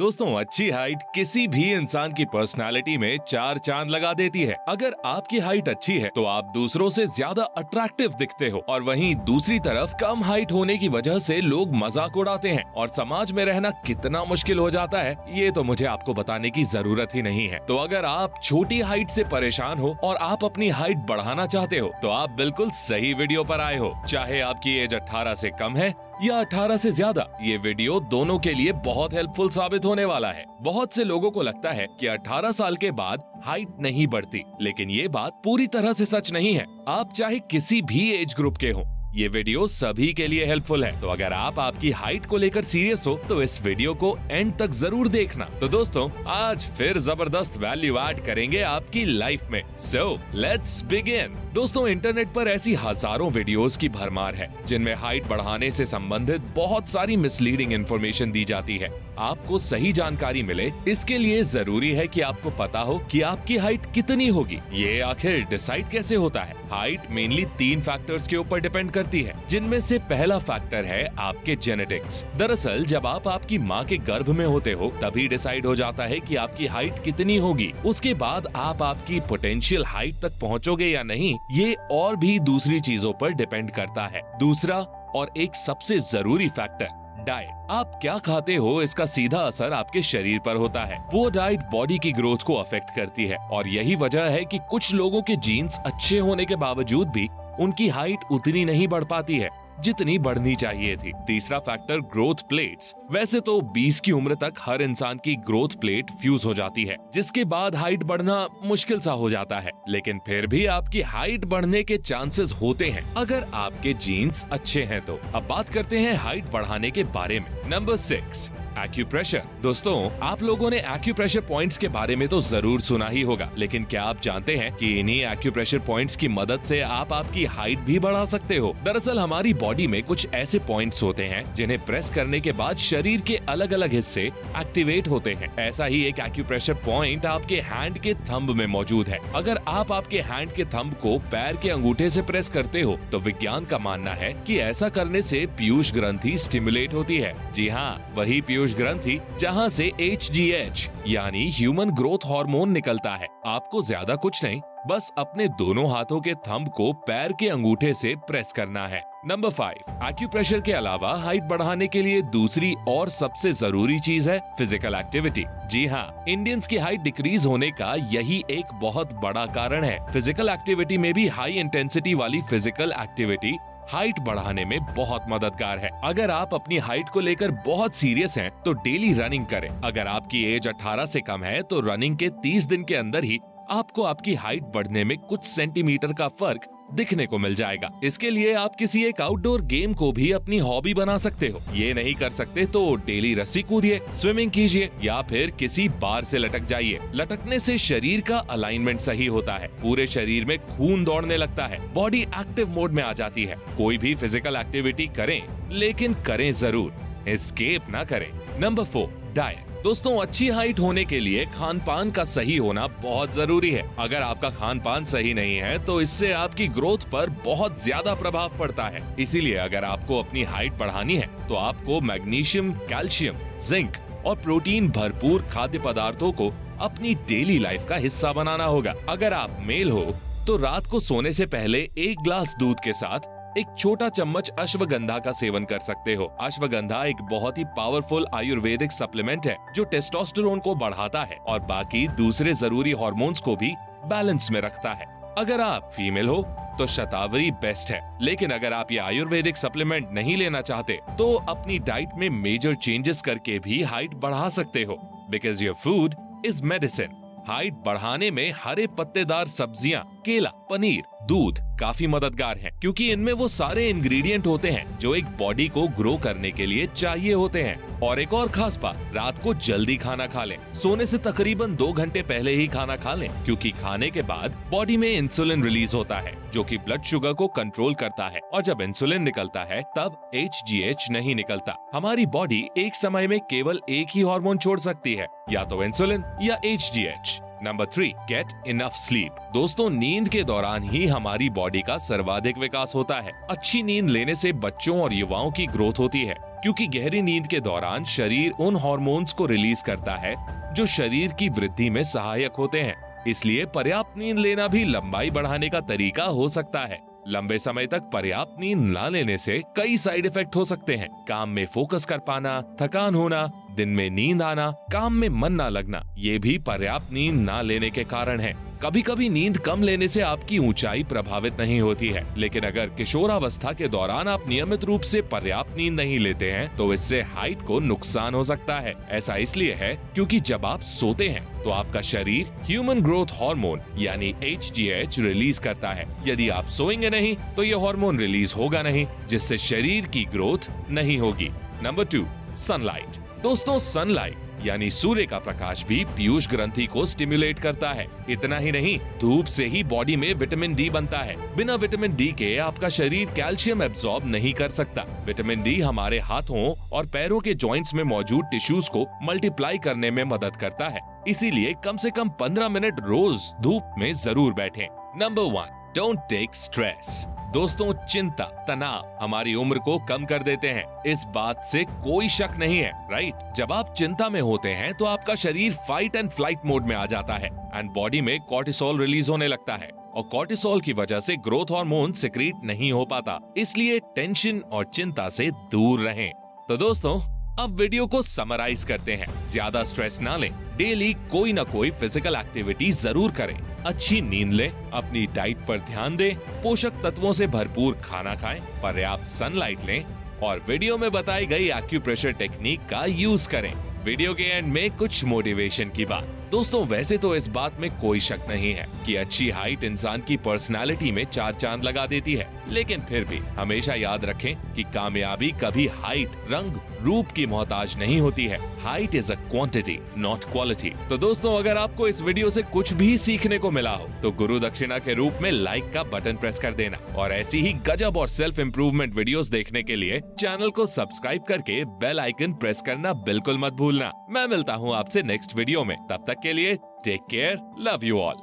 दोस्तों, अच्छी हाइट किसी भी इंसान की पर्सनालिटी में 4 चांद लगा देती है। अगर आपकी हाइट अच्छी है तो आप दूसरों से ज्यादा अट्रैक्टिव दिखते हो, और वहीं दूसरी तरफ कम हाइट होने की वजह से लोग मजाक उड़ाते हैं और समाज में रहना कितना मुश्किल हो जाता है, ये तो मुझे आपको बताने की जरूरत ही नहीं है। तो अगर आप छोटी हाइट से परेशान हो और आप अपनी हाइट बढ़ाना चाहते हो तो आप बिल्कुल सही वीडियो पर आए हो। चाहे आपकी एज 18 से कम है या 18 से ज्यादा, ये वीडियो दोनों के लिए बहुत हेल्पफुल साबित होने वाला है। बहुत से लोगों को लगता है कि 18 साल के बाद हाइट नहीं बढ़ती, लेकिन ये बात पूरी तरह से सच नहीं है। आप चाहे किसी भी एज ग्रुप के हो, ये वीडियो सभी के लिए हेल्पफुल है। तो अगर आप आपकी हाइट को लेकर सीरियस हो तो इस वीडियो को एंड तक जरूर देखना। तो दोस्तों, आज फिर जबरदस्त वैल्यू ऐड करेंगे आपकी लाइफ में। So let's begin. दोस्तों, इंटरनेट पर ऐसी हजारों वीडियोस की भरमार है जिनमें हाइट बढ़ाने से संबंधित बहुत सारी मिसलीडिंग इन्फॉर्मेशन दी जाती है। आपको सही जानकारी मिले, इसके लिए जरूरी है कि आपको पता हो कि आपकी हाइट कितनी होगी। ये आखिर डिसाइड कैसे होता है? हाइट मेनली 3 फैक्टर्स के ऊपर डिपेंड करती है, जिनमें से पहला फैक्टर है आपके जेनेटिक्स। दरअसल जब आप आपकी माँ के गर्भ में होते हो तभी डिसाइड हो जाता है कि आपकी हाइट कितनी होगी। उसके बाद आप आपकी पोटेंशियल हाइट तक पहुँचोगे या नहीं, ये और भी दूसरी चीजों पर डिपेंड करता है। दूसरा और एक सबसे जरूरी फैक्टर, डाइट। आप क्या खाते हो, इसका सीधा असर आपके शरीर पर होता है। वो डाइट बॉडी की ग्रोथ को अफेक्ट करती है, और यही वजह है कि कुछ लोगों के जीन्स अच्छे होने के बावजूद भी उनकी हाइट उतनी नहीं बढ़ पाती है जितनी बढ़नी चाहिए थी। तीसरा फैक्टर, ग्रोथ प्लेट्स। वैसे तो 20 की उम्र तक हर इंसान की ग्रोथ प्लेट फ्यूज हो जाती है, जिसके बाद हाइट बढ़ना मुश्किल सा हो जाता है, लेकिन फिर भी आपकी हाइट बढ़ने के चांसेस होते हैं अगर आपके जीन्स अच्छे हैं तो। अब बात करते हैं हाइट बढ़ाने के बारे में। Number 6, acupressure. दोस्तों, आप लोगों ने एक्यूप्रेशर पॉइंट्स के बारे में तो जरूर सुना ही होगा, लेकिन क्या आप जानते हैं कि इन्हीं एक्यूप्रेशर पॉइंट्स की मदद से आप आपकी हाइट भी बढ़ा सकते हो? दरअसल हमारी बॉडी में कुछ ऐसे पॉइंट्स होते हैं जिन्हें प्रेस करने के बाद शरीर के अलग अलग हिस्से एक्टिवेट होते हैं। ऐसा ही एक एक्यूप्रेशर पॉइंट आपके हैंड के थंब में मौजूद है। अगर आप आपके हैंड के थंब को पैर के अंगूठे से प्रेस करते हो तो विज्ञान का मानना है कि ऐसा करने से पीयूष ग्रंथि स्टिमुलेट होती है। जी हाँ, वही पीयूष ग्रंथि जहां से HGH यानी ह्यूमन ग्रोथ हार्मोन निकलता है। आपको ज्यादा कुछ नहीं, बस अपने दोनों हाथों के थंब को पैर के अंगूठे से प्रेस करना है। नंबर 5, एक्यूप्रेशर के अलावा हाइट बढ़ाने के लिए दूसरी और सबसे जरूरी चीज है फिजिकल एक्टिविटी। जी हाँ, इंडियंस की हाइट डिक्रीज होने का यही एक बहुत बड़ा कारण है। फिजिकल एक्टिविटी में भी हाई इंटेंसिटी वाली फिजिकल एक्टिविटी हाइट बढ़ाने में बहुत मददगार है। अगर आप अपनी हाइट को लेकर बहुत सीरियस हैं, तो डेली रनिंग करें। अगर आपकी एज 18 से कम है तो रनिंग के 30 दिन के अंदर ही आपको आपकी हाइट बढ़ने में कुछ सेंटीमीटर का फर्क दिखने को मिल जाएगा। इसके लिए आप किसी एक आउटडोर गेम को भी अपनी हॉबी बना सकते हो। ये नहीं कर सकते तो डेली रस्सी कूदिए, स्विमिंग कीजिए, या फिर किसी बार से लटक जाइए। लटकने से शरीर का अलाइनमेंट सही होता है, पूरे शरीर में खून दौड़ने लगता है, बॉडी एक्टिव मोड में आ जाती है। कोई भी फिजिकल एक्टिविटी करें, लेकिन करें जरूर, एस्केप ना करें। Number 4, diet. दोस्तों, अच्छी हाइट होने के लिए खान पान का सही होना बहुत जरूरी है। अगर आपका खान पान सही नहीं है तो इससे आपकी ग्रोथ पर बहुत ज्यादा प्रभाव पड़ता है। इसीलिए अगर आपको अपनी हाइट बढ़ानी है तो आपको मैग्नीशियम, कैल्शियम, जिंक और प्रोटीन भरपूर खाद्य पदार्थों को अपनी डेली लाइफ का हिस्सा बनाना होगा। अगर आप मेल हो तो रात को सोने से पहले 1 ग्लास दूध के साथ एक छोटा चम्मच अश्वगंधा का सेवन कर सकते हो। अश्वगंधा एक बहुत ही पावरफुल आयुर्वेदिक सप्लीमेंट है जो टेस्टोस्टेरोन को बढ़ाता है और बाकी दूसरे जरूरी हार्मोन्स को भी बैलेंस में रखता है। अगर आप फीमेल हो तो शतावरी बेस्ट है, लेकिन अगर आप ये आयुर्वेदिक सप्लीमेंट नहीं लेना चाहते तो अपनी डाइट में मेजर चेंजेस करके भी हाइट बढ़ा सकते हो। Because your food is medicine. Height बढ़ाने में हरे पत्तेदार सब्जियां, केला, पनीर, दूध काफी मददगार हैं, क्योंकि इनमें वो सारे इंग्रेडिएंट होते हैं जो एक बॉडी को ग्रो करने के लिए चाहिए होते हैं। और एक और खास बात, रात को जल्दी खाना खा लें। सोने से तकरीबन 2 घंटे पहले ही खाना खा लें, क्योंकि खाने के बाद बॉडी में इंसुलिन रिलीज होता है जो कि ब्लड शुगर को कंट्रोल करता है, और जब इंसुलिन निकलता है तब HGH नहीं निकलता। हमारी बॉडी एक समय में केवल एक ही हार्मोन छोड़ सकती है, या तो इंसुलिन या HGH। Number 3, get enough sleep. दोस्तों, नींद के दौरान ही हमारी बॉडी का सर्वाधिक विकास होता है। अच्छी नींद लेने से बच्चों और युवाओं की ग्रोथ होती है। क्योंकि गहरी नींद के दौरान शरीर उन हार्मोन्स को रिलीज करता है जो शरीर की वृद्धि में सहायक होते हैं। इसलिए पर्याप्त नींद लेना भी लंबाई बढ़ाने का तरीका हो सकता है। लंबे समय तक पर्याप्त नींद न लेने से कई साइड इफेक्ट हो सकते हैं। काम में फोकस कर पाना, थकान होना, दिन में नींद आना, काम में मन न लगना, ये भी पर्याप्त नींद न लेने के कारण है। कभी कभी नींद कम लेने से आपकी ऊंचाई प्रभावित नहीं होती है, लेकिन अगर किशोरावस्था के दौरान आप नियमित रूप से पर्याप्त नींद नहीं लेते हैं तो इससे हाइट को नुकसान हो सकता है। ऐसा इसलिए है क्योंकि जब आप सोते हैं तो आपका शरीर ह्यूमन ग्रोथ हार्मोन यानी HGH रिलीज करता है। यदि आप सोएंगे नहीं तो ये हार्मोन रिलीज होगा नहीं, जिससे शरीर की ग्रोथ नहीं होगी। Number 2, sunlight. दोस्तों, सनलाइट यानी सूर्य का प्रकाश भी पीयूष ग्रंथि को स्टिमुलेट करता है। इतना ही नहीं, धूप से ही बॉडी में विटामिन डी बनता है। बिना विटामिन डी के आपका शरीर कैल्शियम एब्जॉर्ब नहीं कर सकता। विटामिन डी हमारे हाथों और पैरों के जॉइंट्स में मौजूद टिश्यूज को मल्टीप्लाई करने में मदद करता है। इसीलिए कम से कम 15 मिनट रोज धूप में जरूर बैठें। Number 1, don't take stress. दोस्तों, चिंता, तनाव हमारी उम्र को कम कर देते हैं, इस बात से कोई शक नहीं है, राइट? जब आप चिंता में होते हैं तो आपका शरीर फाइट एंड फ्लाइट मोड में आ जाता है एंड बॉडी में कॉर्टिसोल रिलीज होने लगता है और कॉर्टिसोल की वजह से ग्रोथ हार्मोन सिक्रीट नहीं हो पाता। इसलिए टेंशन और चिंता से दूर रहें। तो दोस्तों, अब वीडियो को समराइज करते हैं। ज्यादा स्ट्रेस ना लें, डेली कोई ना कोई फिजिकल एक्टिविटी जरूर करें, अच्छी नींद लें, अपनी डाइट पर ध्यान दें, पोषक तत्वों से भरपूर खाना खाएं, पर्याप्त सनलाइट लें और वीडियो में बताई गई एक्यूप्रेशर टेक्निक का यूज करें। वीडियो के एंड में कुछ मोटिवेशन की बात। दोस्तों, वैसे तो इस बात में कोई शक नहीं है कि अच्छी हाइट इंसान की पर्सनालिटी में 4 चांद लगा देती है, लेकिन फिर भी हमेशा याद रखें कि कामयाबी कभी हाइट, रंग, रूप की मोहताज नहीं होती है। Height is a quantity, not quality. तो दोस्तों, अगर आपको इस वीडियो से कुछ भी सीखने को मिला हो तो गुरु दक्षिणा के रूप में लाइक का बटन प्रेस कर देना और ऐसी ही गजब और सेल्फ इम्प्रूवमेंट वीडियोस देखने के लिए चैनल को सब्सक्राइब करके बेल आइकन प्रेस करना बिल्कुल मत भूलना। मैं मिलता हूँ आपसे नेक्स्ट वीडियो में, तब तक के लिए take care, love you all.